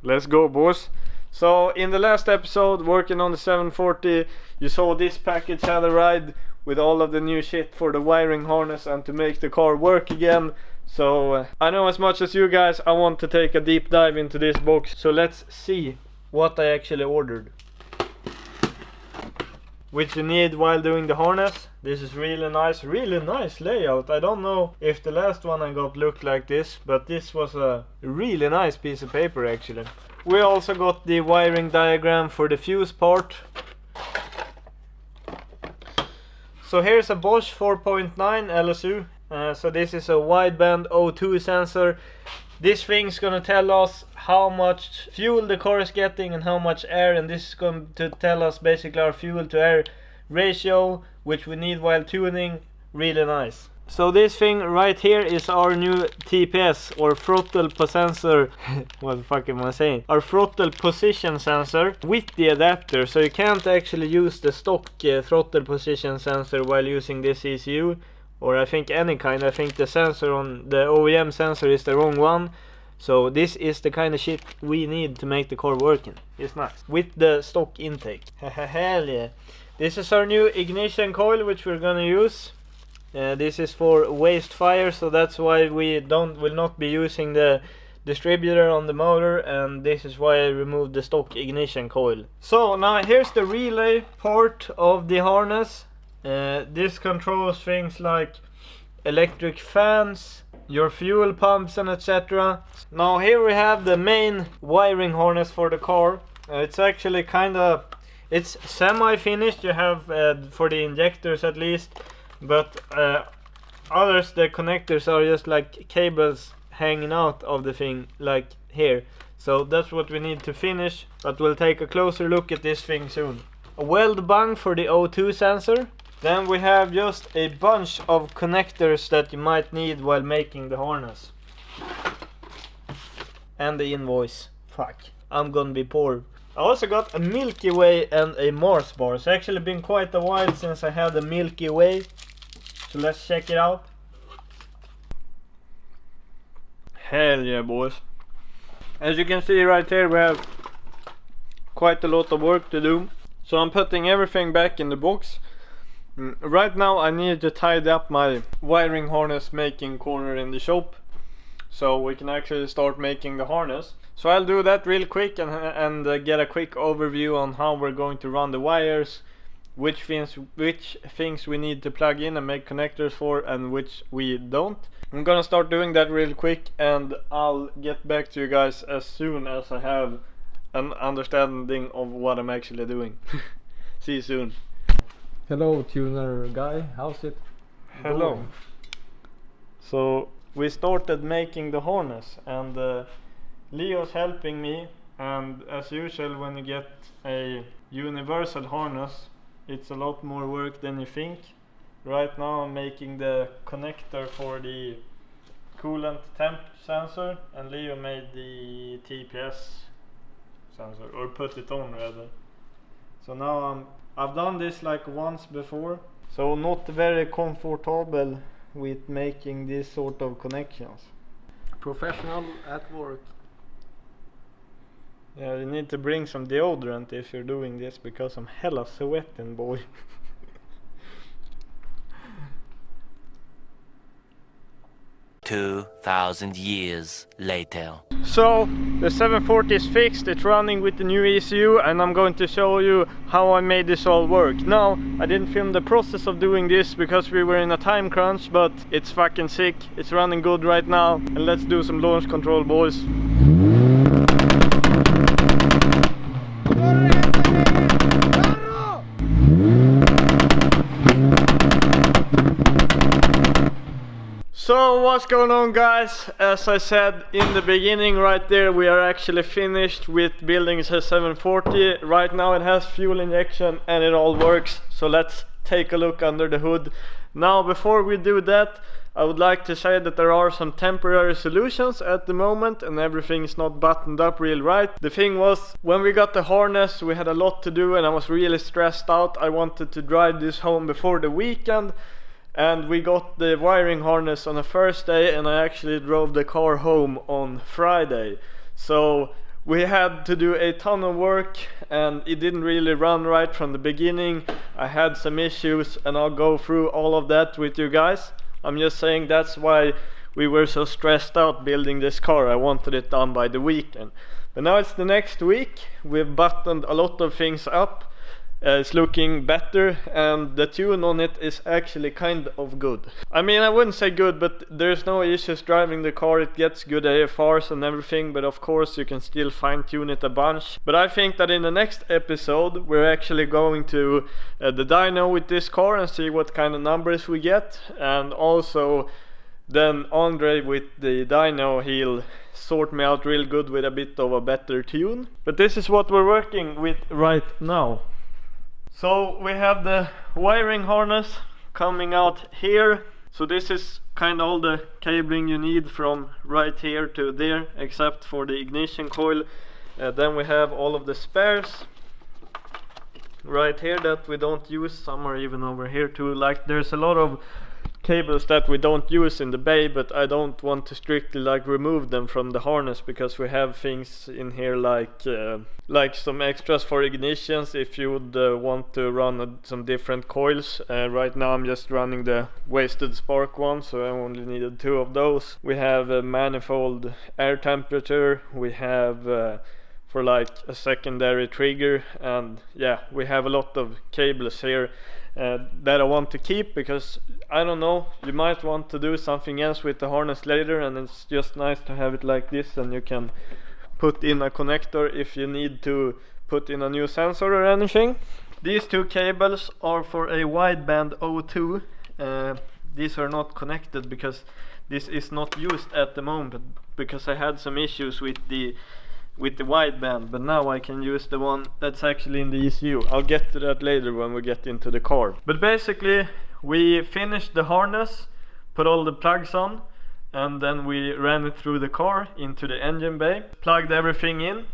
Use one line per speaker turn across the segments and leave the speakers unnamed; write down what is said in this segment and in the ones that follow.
Let's go, boys. So in the last episode, working on the 740, you saw this package had a ride with all of the new shit for the wiring harness and to make the car work again. So I know as much as you guys, I want to take a deep dive into this box. So let's see what I actually ordered, which you need while doing the harness. This is really nice layout. I don't know if the last one I got looked like this, but this was a really nice piece of paper actually. We also got the wiring diagram for the fuse part. So here's a Bosch 4.9 LSU. So this is a wideband O2 sensor. This thing's gonna tell us how much fuel the car is getting and how much air, and this is going to tell us basically our fuel to air ratio, which we need while tuning. Really nice. So this thing right here is our new TPS, or throttle sensor. What the fuck am I saying? Our throttle position sensor with the adapter. So you can't actually use the stock throttle position sensor while using this ECU, or I think any kind. I think the sensor on the OEM sensor is the wrong one. So this is the kind of shit we need to make the car working. It's nice. With the stock intake. Hell yeah. This is our new ignition coil, which we're gonna use. This is for waste fire, so that's why we will not be using the distributor on the motor, and this is why I removed the stock ignition coil. So now here's the relay part of the harness. This controls things like electric fans, your fuel pumps and etc. Now here we have the main wiring harness for the car. It's actually it's semi-finished. You have for the injectors at least, but others, the connectors are just like cables hanging out of the thing, like here. So that's what we need to finish, but we'll take a closer look at this thing soon. A weld bung for the O2 sensor. Then we have just a bunch of connectors that you might need while making the harness. And the invoice. Fuck, I'm gonna be poor. I also got a Milky Way and a Mars bar. It's actually been quite a while since I had a Milky Way. So let's check it out. Hell yeah, boys. As you can see right here, we have quite a lot of work to do. So I'm putting everything back in the box. Right now I need to tidy up my wiring harness making corner in the shop, so we can actually start making the harness. So I'll do that real quick and get a quick overview on how we're going to run the wires, which things we need to plug in and make connectors for, and which we don't. I'm gonna start doing that real quick, and I'll get back to you guys as soon as I have an understanding of what I'm actually doing. See you soon.
Hello tuner guy, how's it?
Hello. So we started making the harness, and Leo's helping me, and as usual when you get a universal harness it's a lot more work than you think. Right now I'm making the connector for the coolant temp sensor, and Leo made the TPS sensor, or put it on rather. So now I've done this like once before, so not very comfortable with making this sort of connections.
Professional at work.
Yeah, you need to bring some deodorant if you're doing this, because I'm hella sweating, boy.
2,000 years later.
So the 740 is fixed, it's running with the new ECU, and I'm going to show you how I made this all work. Now, I didn't film the process of doing this because we were in a time crunch, but it's fucking sick. It's running good right now, and let's do some launch control, boys. So what's going on, guys? As I said in the beginning right there, we are actually finished with building the 740. Right now it has fuel injection and it all works. So let's take a look under the hood. Now before we do that, I would like to say that there are some temporary solutions at the moment and everything is not buttoned up real right. The thing was, when we got the harness we had a lot to do and I was really stressed out. I wanted to drive this home before the weekend. And we got the wiring harness on the first day, and I actually drove the car home on Friday. So We had to do a ton of work and it didn't really run right from the beginning. I had some issues and I'll go through all of that with you guys. I'm just saying that's why we were so stressed out building this car. I wanted it done by the weekend. But now it's the next week. We've buttoned a lot of things up. It's looking better and the tune on it is actually kind of good. I mean, I wouldn't say good, but there's no issues driving the car. It gets good AFRs and everything, but of course you can still fine tune it a bunch. But I think that in the next episode we're actually going to the dyno with this car and see what kind of numbers we get, and also then Andre with the dyno, he'll sort me out real good with a bit of a better tune. But this is what we're working with right now. So we have the wiring harness coming out here. So this is kind of all the cabling you need from right here to there, except for the ignition coil. Then we have all of the spares right here that we don't use. Some are even over here too. Like there's a lot of cables that we don't use in the bay, but I don't want to strictly like remove them from the harness, because we have things in here like some extras for ignitions if you would want to run some different coils. Right now I'm just running the wasted spark one, so I only needed 2 of those. We have a manifold air temperature, we have for like a secondary trigger, and yeah, we have a lot of cables here that I want to keep, because I don't know, you might want to do something else with the harness later, and it's just nice to have it like this, and you can put in a connector if you need to put in a new sensor or anything. These 2 cables are for a wideband O2. These are not connected because this is not used at the moment, because I had some issues with the wideband, but now I can use the one that's actually in the ECU. I'll get to that later when we get into the car. But basically we finished the harness, put all the plugs on, and then we ran it through the car into the engine bay, plugged everything in.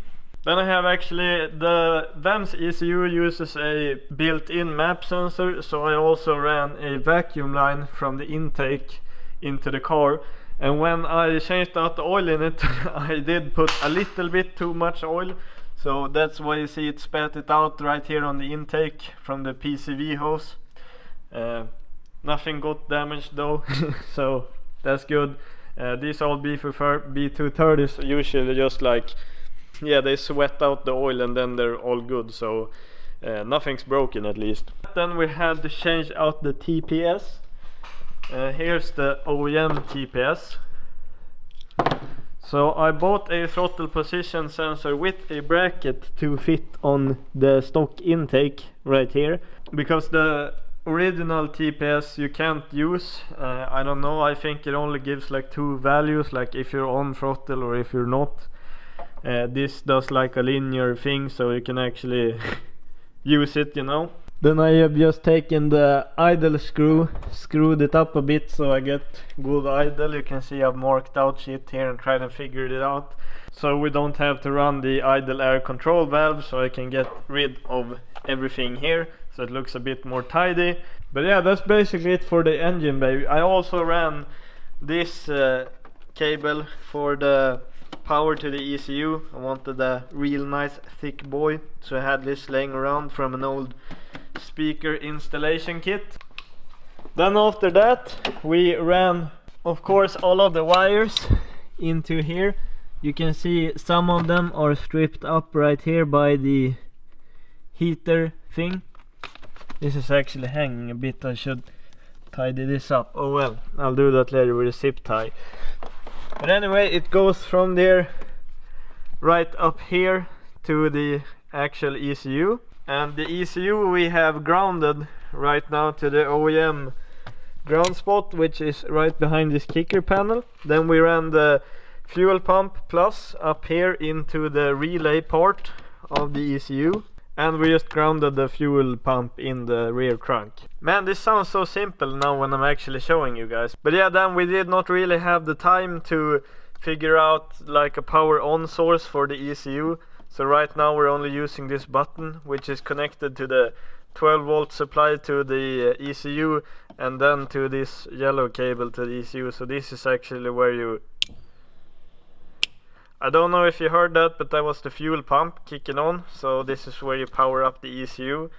Then I have actually, the VAM's ECU uses a built-in map sensor, so I also ran a vacuum line from the intake into the car. And when I changed out the oil in it, I did put a little bit too much oil, so that's why you see it spat it out right here on the intake from the PCV hose. Nothing got damaged though, so that's good. These old B230s are usually just like, yeah, they sweat out the oil and then they're all good, so nothing's broken at least. Then we had to change out the TPS. Here's the OEM TPS. So I bought a throttle position sensor with a bracket to fit on the stock intake right here, because the original TPS you can't use. I don't know, I think it only gives like 2 values, like if you're on throttle or if you're not. This does like a linear thing, so you can actually use it, you know. Then I have just taken the idle screw, screwed it up a bit so I get good idle. You can see I've marked out shit here and tried to figure it out, so we don't have to run the idle air control valve, so I can get rid of everything here, so it looks a bit more tidy. But yeah, that's basically it for the engine bay. I also ran this cable for the power to the ECU. I wanted a real nice thick boy, so I had this laying around from an old speaker installation kit. Then after that we ran, of course, all of the wires into here. You can see some of them are stripped up right here by the heater thing. This is actually hanging a bit, I should tidy this up. Oh well, I'll do that later with a zip tie. But anyway, it goes from there right up here to the actual ECU. And the ECU we have grounded right now to the OEM ground spot, which is right behind this kicker panel. Then we ran the fuel pump plus up here into the relay part of the ECU. And we just grounded the fuel pump in the rear trunk. Man, this sounds so simple now when I'm actually showing you guys. But yeah, then we did not really have the time to figure out like a power on source for the ECU. So right now we're only using this button, which is connected to the 12 volt supply to the ECU, and then to this yellow cable to the ECU. So this is actually where you I don't know if you heard that, but that was the fuel pump kicking on. So this is where you power up the ECU.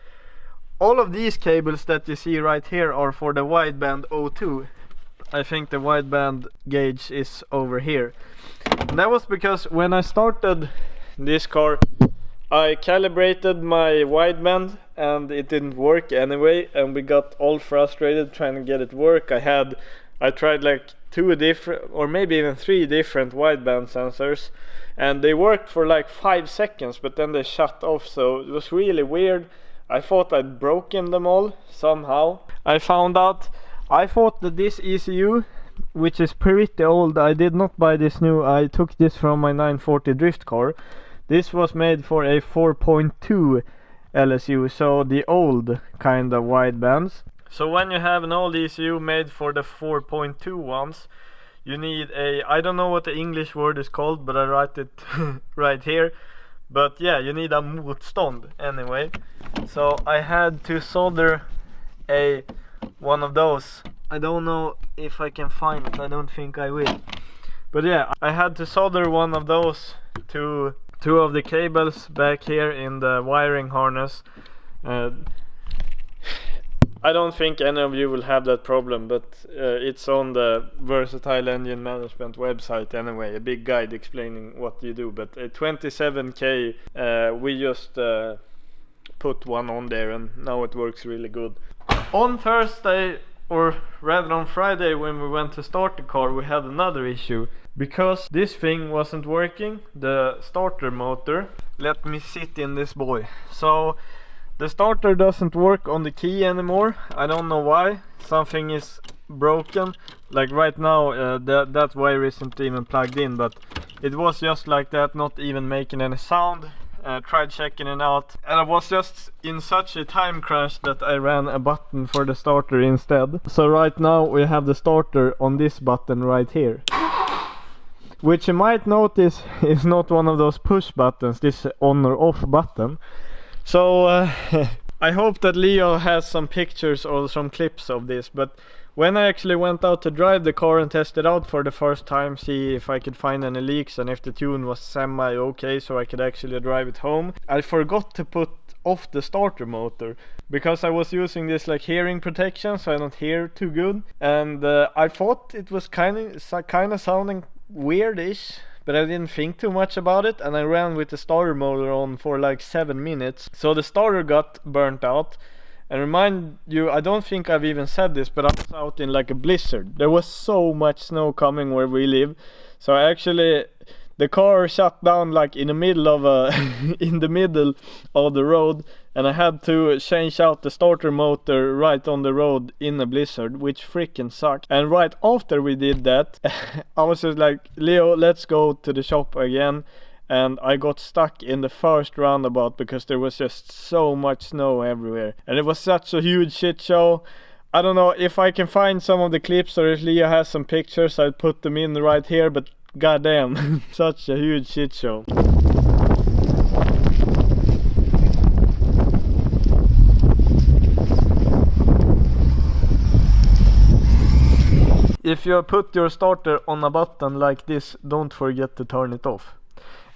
All of these cables that you see right here are for the wideband O2. I think the wideband gauge is over here. And that was because when I started this car, I calibrated my wideband and it didn't work anyway, and we got all frustrated trying to get it work. I tried like 2 different, or maybe even 3 different wideband sensors, and they worked for like 5 seconds, but then they shut off, so it was really weird. I thought I'd broken them all somehow. I thought that this ECU, which is pretty old, I did not buy this new, I took this from my 940 drift car. This was made for a 4.2 LSU, so the old kind of widebands. So when you have an old ECU made for the 4.2 ones, you need a, I don't know what the English word is called, but I write it right here. But yeah, you need a motstånd anyway. So I had to solder one of those. I don't know if I can find it, I don't think I will. But yeah, I had to solder one of those to 2 of the cables back here in the wiring harness. I don't think any of you will have that problem, but it's on the Versatile Engine Management website anyway, a big guide explaining what you do. But a 27K, we just put one on there, and now it works really good. On Thursday, or rather on Friday, when we went to start the car, we had another issue. Because this thing wasn't working, the starter motor. Let me sit in this boy. So the starter doesn't work on the key anymore. I don't know why. Something is broken. Like right now, that wire isn't even plugged in, but it was just like that, not even making any sound. Tried checking it out, and I was just in such a time crunch that I ran a button for the starter instead. So right now we have the starter on this button right here, which you might notice is not one of those push buttons, this on or off button. So I hope that Leo has some pictures or some clips of this, but when I actually went out to drive the car and test it out for the first time, see if I could find any leaks and if the tune was semi-okay so I could actually drive it home, I forgot to put off the starter motor because I was using this like hearing protection so I don't hear too good, and I thought it was kind of sounding weirdish, but I didn't think too much about it, and I ran with the starter motor on for like 7 minutes, so the starter got burnt out. And remind you, I don't think I've even said this, but I was out in like a blizzard. There was so much snow coming where we live, so the car shut down like in the middle of the road, and I had to change out the starter motor right on the road in a blizzard, which freaking sucked. And right after we did that, I was just like, Leo, let's go to the shop again. And I got stuck in the first roundabout because there was just so much snow everywhere, and it was such a huge shit show. I don't know if I can find some of the clips, or if Leo has some pictures, I'll put them in right here, but goddamn, such a huge shit show. If you put your starter on a button like this, don't forget to turn it off.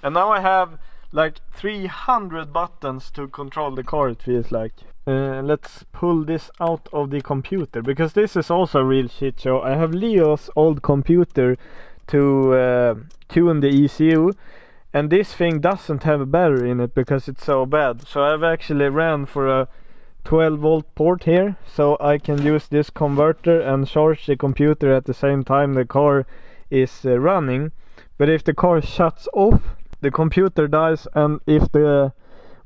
And now I have like 300 buttons to control the car, it feels like. Let's pull this out of the computer, because this is also a real shit show. I have Leo's old computer to tune the ECU, and this thing doesn't have a battery in it because it's so bad. So I've actually ran for a 12 volt port here, so I can use this converter and charge the computer at the same time the car is running. But if the car shuts off, the computer dies, and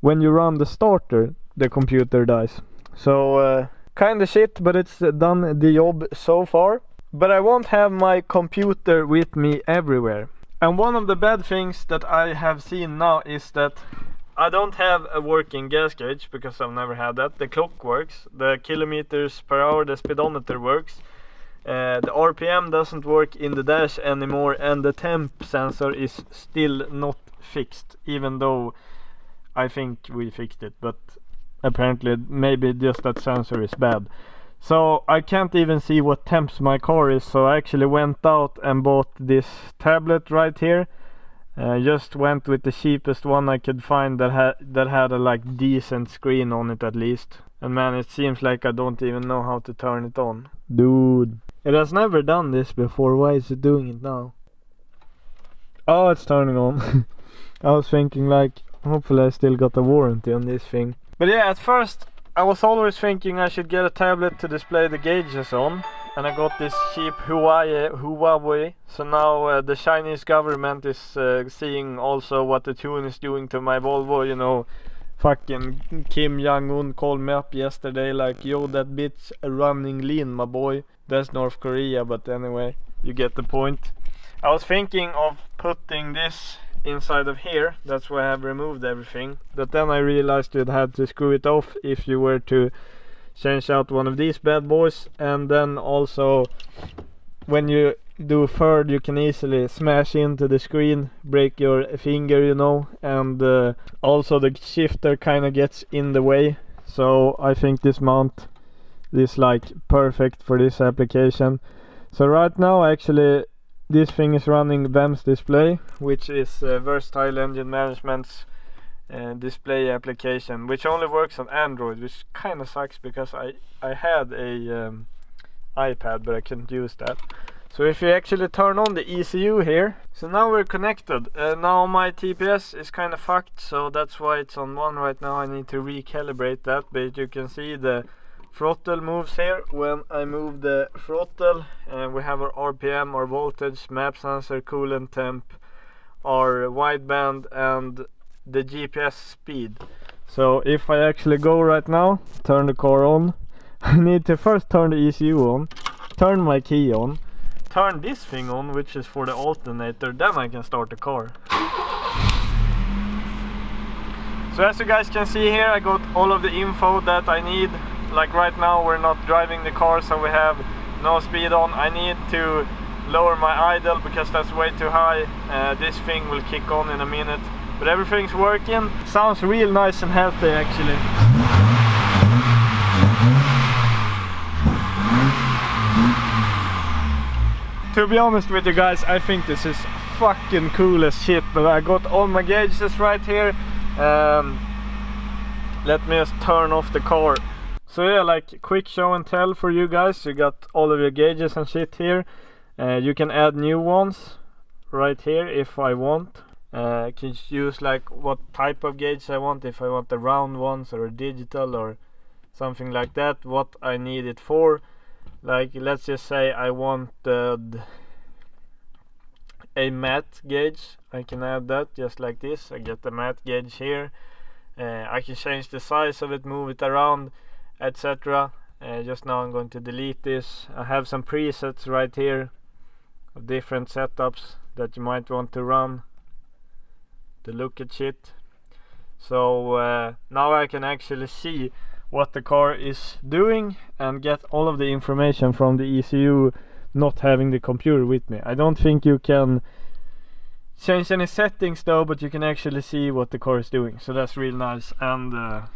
when you run the starter, the computer dies. So kinda shit, but it's done the job so far. But I won't have my computer with me everywhere. And one of the bad things that I have seen now is that I don't have a working gas gauge, because I've never had that. The clock works, the kilometers per hour, the speedometer works. The RPM doesn't work in the dash anymore, and the temp sensor is still not fixed, even though I think we fixed it, but apparently maybe just that sensor is bad. So I can't even see what temps my car is, so I actually went out and bought this tablet right here, Just went with the cheapest one I could find that had a like decent screen on it at least. And man, it seems like I don't even know how to turn it on. Dude, it has never done this before. Why is it doing it now? Oh, it's turning on. I was thinking like, hopefully I still got a warranty on this thing. But yeah, at first I was always thinking I should get a tablet to display the gauges on. And I got this cheap Huawei. So now the Chinese government is seeing also what the tune is doing to my Volvo, you know. Fucking Kim Jong-un called me up yesterday like, yo, that bitch running lean, my boy. That's North Korea, but anyway, you get the point. I was thinking of putting this inside of here. That's why I have removed everything. But then I realized you'd have to screw it off if you were to change out one of these bad boys. And then also, when you do third, you can easily smash into the screen, break your finger, you know. And also the shifter kind of gets in the way. So I think this mount is like perfect for this application. So right now actually this thing is running Revamped display, which is Versatile Engine Management's display application, which only works on Android, which kind of sucks because I had a iPad, but I couldn't use that. So if you actually turn on the ECU here, so now we're connected. Now my TPS is kind of fucked, so that's why it's on 1 right now. I need to recalibrate that, but you can see the throttle moves here. When I move the throttle, we have our RPM, our voltage, map sensor, coolant temp, our wideband, and the GPS speed. So if I actually go right now, turn the car on, I need to first turn the ECU on, turn my key on, turn this thing on, which is for the alternator, then I can start the car. So as you guys can see here, I got all of the info that I need. Like right now we're not driving the car, so we have no speed on. I need to lower my idle because that's way too high. This thing will kick on in a minute, but everything's working. Sounds real nice and healthy actually. To be honest with you guys, I think this is fucking cool as shit. But I got all my gauges right here. Let me just turn off the car. So yeah, like quick show and tell for you guys. You got all of your gauges and shit here. You can add new ones right here if I want. I can use like what type of gauge I want. If I want the round ones or a digital or something like that. What I need it for. Like let's just say I wanted a matte gauge. I can add that just like this. I get the matte gauge here. I can change the size of it, move it around, etc. Just now I'm going to delete this. I have some presets right here of different setups that you might want to run to look at shit. So now I can actually see what the car is doing and get all of the information from the ECU, not having the computer with me. I don't think you can change any settings though, but you can actually see what the car is doing, so that's real nice. And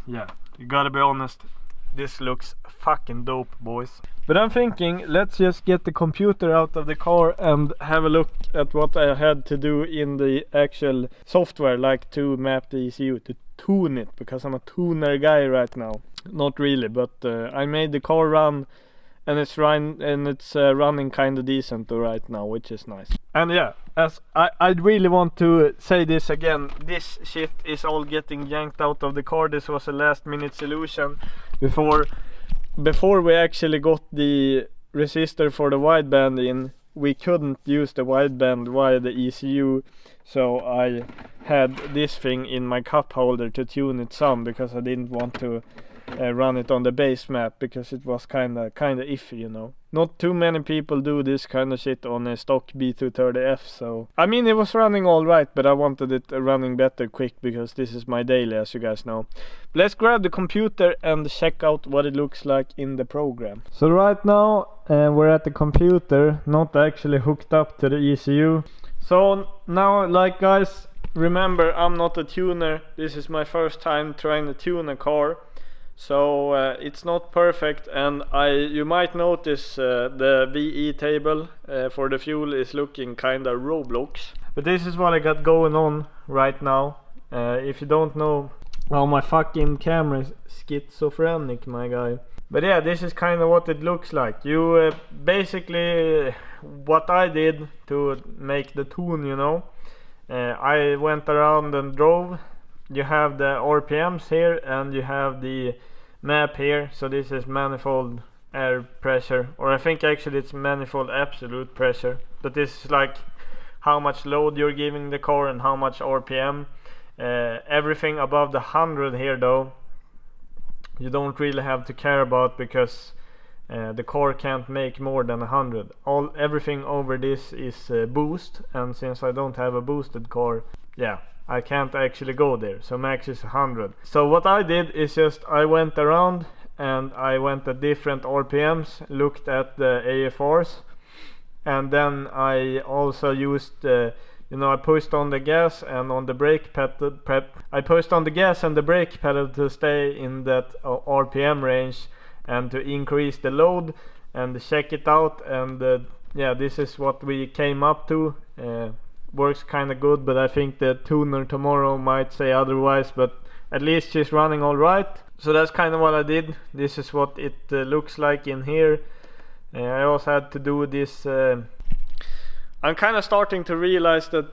yeah, you gotta be honest, this looks fucking dope, boys. But I'm thinking, let's just get the computer out of the car and have a look at what I had to do in the actual software, like to map the ECU, to tune it, because I'm a tuner guy right now. Not really, but I made the car run, and it's running kind of decent right now, which is nice. And yeah, as I really want to say this again, this shit is all getting yanked out of the car. This was a last minute solution before we actually got the resistor for the wideband in. We couldn't use the wideband via the ECU, so I had this thing in my cup holder to tune it some, because I didn't want to run it on the base map, because it was kind of iffy, you know. Not too many people do this kind of shit on a stock B230F, so I mean, it was running alright, but I wanted it running better quick, because this is my daily, as you guys know. Let's grab the computer and check out what it looks like in the program. So right now we're at the computer, not actually hooked up to the ECU. So now, like guys, remember, I'm not a tuner. This is my first time trying to tune a car. So it's not perfect, and you might notice the VE table for the fuel is looking kinda Roblox. But this is what I got going on right now. If you don't know, oh, my fucking camera is schizophrenic, my guy. But yeah, this is kind of what it looks like. You basically what I did to make the tune, you know, I went around and drove. You have the RPMs here and you have the map here. So this is manifold air pressure, or I think actually it's manifold absolute pressure, but this is like how much load you're giving the car and how much RPM. Everything above the 100 here though, you don't really have to care about, because the car can't make more than 100. Everything over this is boost, and since I don't have a boosted car, yeah, I can't actually go there. So max is 100. So what I did is just I went around and I went at different RPMs, looked at the AFRs, and then I also used you know, I pushed on the gas and on the brake pedal. I pushed on the gas and the brake pedal to stay in that RPM range and to increase the load and check it out. And yeah, this is what we came up to. Works kind of good, but I think the tuner tomorrow might say otherwise. But at least she's running all right. So that's kind of what I did. This is what it looks like in here. I also had to do this. I'm kind of starting to realize that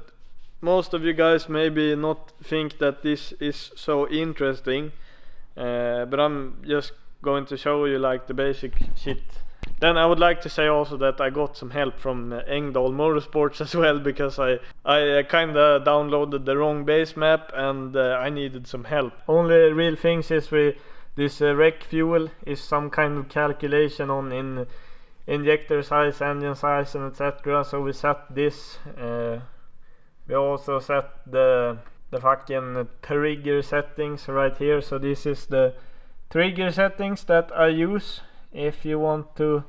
most of you guys maybe not think that this is so interesting, but I'm just going to show you like the basic shit. Then I would like to say also that I got some help from Engdahl Motorsports as well, because I kind of downloaded the wrong base map and I needed some help. Only real things is this rec fuel is some kind of calculation on in injector size, engine size, and etc. So we set this. We also set the fucking trigger settings right here. So this is the trigger settings that I use. If you want to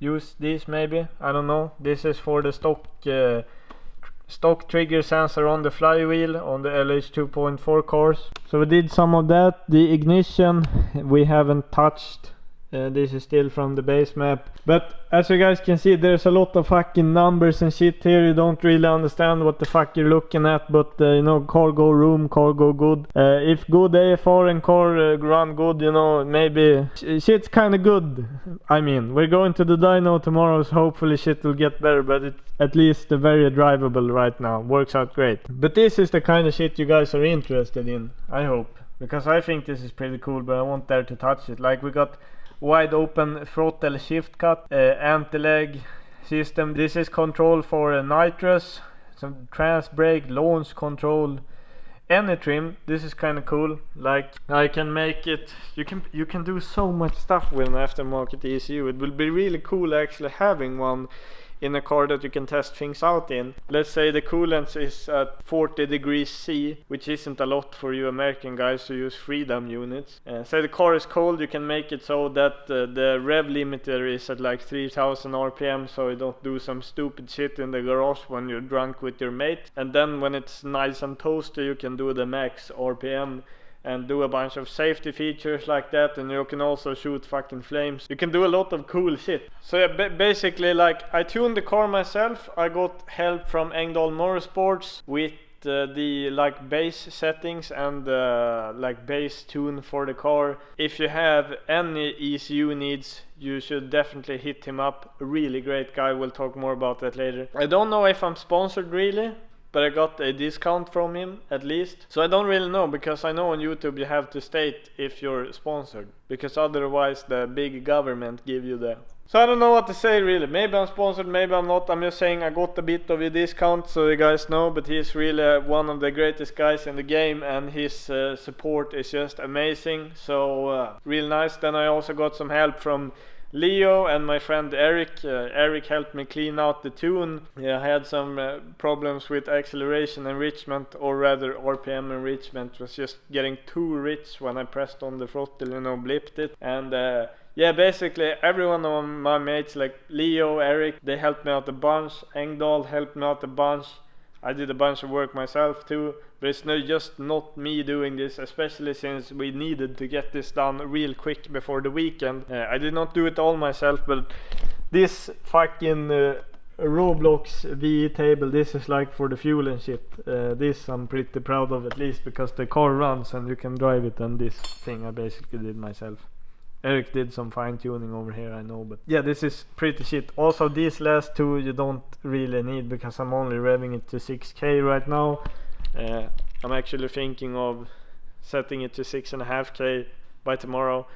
use these, maybe, I don't know. This is for the stock trigger sensor on the flywheel on the LH 2.4 cars. So we did some of that. The ignition we haven't touched. This is still from the base map, but as you guys can see, there's a lot of fucking numbers and shit here. You don't really understand what the fuck you're looking at, but you know, car go room, car go good. If good AFR and car run good, you know, maybe shit's kind of good. I mean, we're going to the dyno tomorrow, so hopefully shit will get better, but it's at least very drivable right now. Works out great. But this is the kind of shit you guys are interested in, I hope, because I think this is pretty cool, but I won't dare to touch it. Like, we got wide open throttle shift cut, anti-lag system. This is control for nitrous, some trans brake, launch control, any trim. This is kind of cool. Like, I can make it, you can do so much stuff with an aftermarket ECU. It will be really cool actually having one in a car that you can test things out in. Let's say the coolant is at 40 degrees C, which isn't a lot for you American guys who use Freedom units. Say the car is cold, you can make it so that the rev limiter is at like 3000 RPM, so you don't do some stupid shit in the garage when you're drunk with your mate. And then when it's nice and toasty, you can do the max RPM and do a bunch of safety features like that, and you can also shoot fucking flames. You can do a lot of cool shit. So yeah, basically, like, I tuned the car myself. I got help from Engdahl Motorsports with the like base settings and like base tune for the car. If you have any ECU needs, you should definitely hit him up. A really great guy. We'll talk more about that later. I don't know if I'm sponsored really, but I got a discount from him at least. So I don't really know, because I know on YouTube you have to state if you're sponsored, because otherwise the big government give you the... So I don't know what to say really. Maybe I'm sponsored, maybe I'm not. I'm just saying I got a bit of a discount so you guys know, but he's really one of the greatest guys in the game, and his support is just amazing. So real nice. Then I also got some help from Leo and my friend Eric. Eric helped me clean out the tune. Yeah, I had some problems with acceleration enrichment, or rather RPM enrichment was just getting too rich when I pressed on the throttle, you know, blipped it. And yeah, basically every one of my mates, like Leo, Eric, they helped me out a bunch. Engdahl helped me out a bunch. I did a bunch of work myself too, but it's just not me doing this, especially since we needed to get this done real quick before the weekend. I did not do it all myself, but this fucking Roblox VE table. This is like for the fuel and shit. This I'm pretty proud of, at least because the car runs and you can drive it, and this thing I basically did myself. Eric did some fine tuning over here, I know, but yeah, this is pretty shit. Also, these last two you don't really need because I'm only revving it to 6k right now. I'm actually thinking of setting it to 6.5k by tomorrow.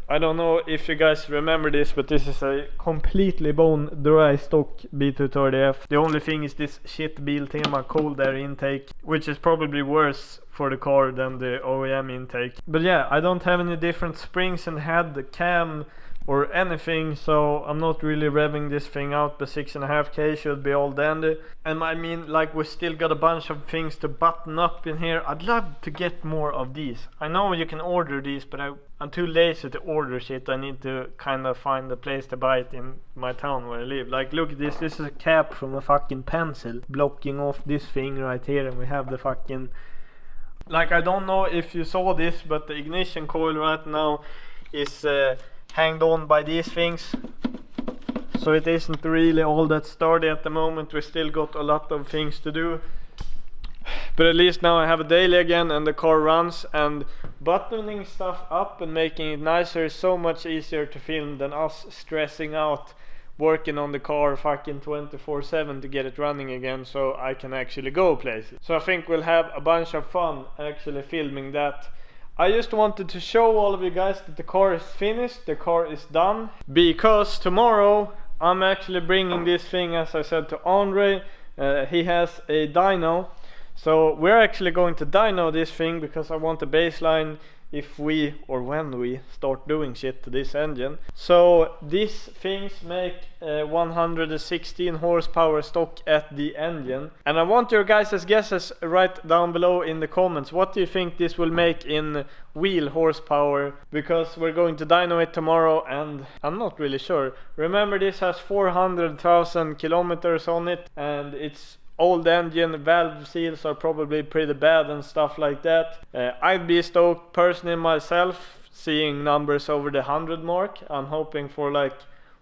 I don't know if you guys remember this, but this is a completely bone dry stock B230F. The only thing is this shit Biltema cold air intake, which is probably worse for the car than the OEM intake. But yeah, I don't have any different springs and head, the cam or anything, so I'm not really revving this thing out, but 6.5k should be all dandy. And I mean, like, we still got a bunch of things to button up in here. I'd love to get more of these. I know you can order these, but I'm too lazy to order shit. I need to kind of find a place to buy it in my town where I live. Like, look at this. This is a cap from a fucking pencil blocking off this thing right here, and we have the fucking... Like, I don't know if you saw this, but the ignition coil right now is hanged on by these things, so it isn't really all that sturdy at the moment. We still got a lot of things to do, but at least now I have a daily again and the car runs, and buttoning stuff up and making it nicer is so much easier to film than us stressing out working on the car fucking 24/7 to get it running again so I can actually go places. So I think we'll have a bunch of fun actually filming that. I just wanted to show all of you guys that the car is finished, the car is done, because tomorrow I'm actually bringing this thing, as I said, to Andre. He has a dyno, so we're actually going to dyno this thing because I want a baseline if we or when we start doing shit to this engine. So these things make 116 horsepower stock at the engine, and I want your guys' guesses right down below in the comments. What do you think this will make in wheel horsepower? Because we're going to dyno it tomorrow and I'm not really sure. Remember, this has 400,000 kilometers on it and it's old engine, valve seals are probably pretty bad and stuff like that. I'd be stoked personally myself seeing numbers over the 100 mark. I'm hoping for like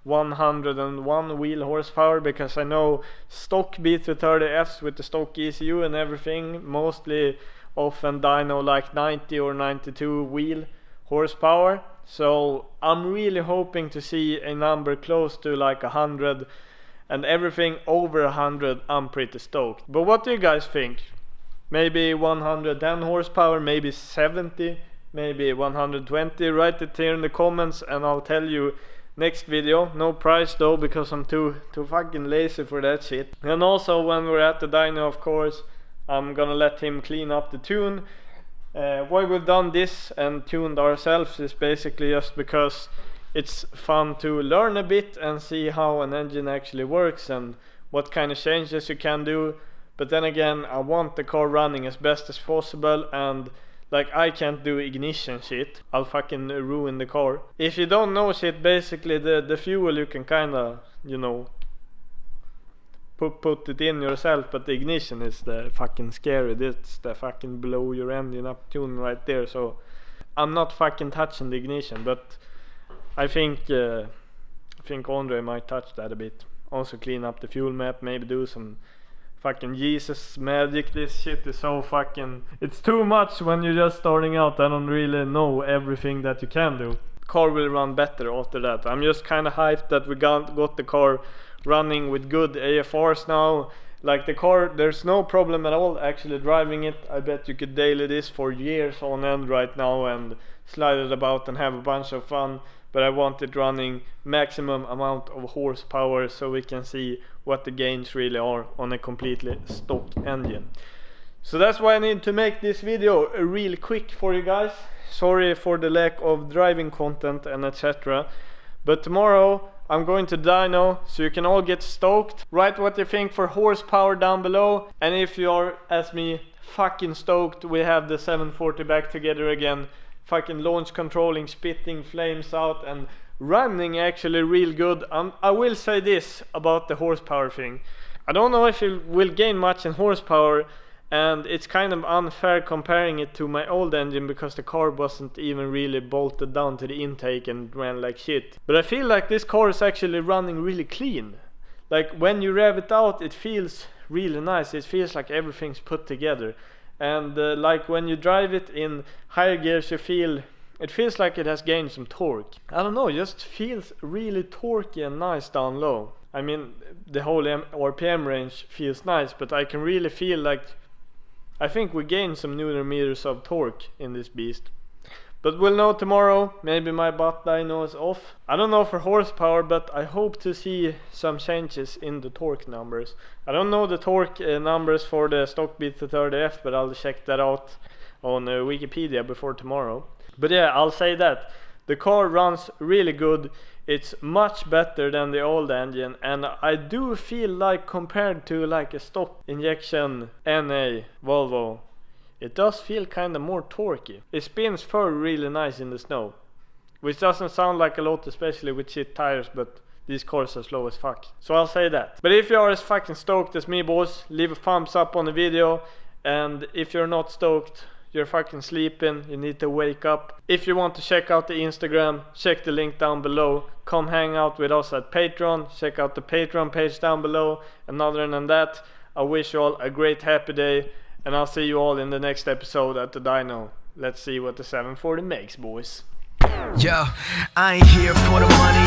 101 wheel horsepower, because I know stock B230Fs with the stock ECU and everything mostly often dyno like 90 or 92 wheel horsepower. So I'm really hoping to see a number close to like 100, and everything over 100 I'm pretty stoked. But what do you guys think? Maybe 110 horsepower, maybe 70, maybe 120? Write it here in the comments and I'll tell you next video. No price though, because I'm too fucking lazy for that shit. And also when we're at the dyno, of course, I'm gonna let him clean up the tune. Why we've done this and tuned ourselves is basically just because it's fun to learn a bit and see how an engine actually works and what kind of changes you can do. But then again, I want the car running as best as possible, and like, I can't do ignition shit. I'll fucking ruin the car. If you don't know shit, basically the fuel you can kinda, you know, put it in yourself, but the ignition is the fucking scary. It's the fucking blow your engine up tune right there. So I'm not fucking touching the ignition, but I think Andre might touch that a bit. Also clean up the fuel map, maybe do some fucking Jesus magic. This shit is so fucking... It's too much when you're just starting out. I don't really know everything that you can do. Car will run better after that. I'm just kind of hyped that we got the car running with good AFRs now. Like, the car, there's no problem at all actually driving it. I bet you could daily this for years on end right now and slide it about and have a bunch of fun. But I want it running maximum amount of horsepower so we can see what the gains really are on a completely stock engine. So that's why I need to make this video real quick for you guys. Sorry for the lack of driving content and etc. But tomorrow I'm going to dyno, so you can all get stoked. Write what you think for horsepower down below. And if you are, as me, fucking stoked, we have the 740 back together again. Fucking launch controlling, spitting flames out and running actually real good. I will say this about the horsepower thing. I don't know if it will gain much in horsepower, and it's kind of unfair comparing it to my old engine because the car wasn't even really bolted down to the intake and ran like shit. But I feel like this car is actually running really clean. like when you rev it out, it feels really nice. It feels like everything's put together. And like when you drive it in higher gears, it feels like it has gained some torque. I don't know, it just feels really torquey and nice down low. I mean, the whole RPM range feels nice, but I can really feel like I think we gained some newton meters of torque in this beast. But we'll know tomorrow. Maybe my butt dyno is off. I don't know for horsepower, but I hope to see some changes in the torque numbers. I don't know the torque numbers for the stock BT30F, but I'll check that out on Wikipedia before tomorrow. But yeah, I'll say that the car runs really good. It's much better than the old engine, and I do feel like compared to like a stock injection NA Volvo, it does feel kinda more torquey. It spins fur really nice in the snow, which doesn't sound like a lot, especially with shit tires, but these cars are slow as fuck. So I'll say that. But if you are as fucking stoked as me, boys, leave a thumbs up on the video, and if you're not stoked, you're fucking sleeping, you need to wake up. If you want to check out the Instagram, check the link down below. Come hang out with us at Patreon, check out the Patreon page down below. And other than that, I wish you all a great happy day, and I'll see you all in the next episode at the dyno. Let's see what the 740 makes, boys.
Yo, I ain't here for the money,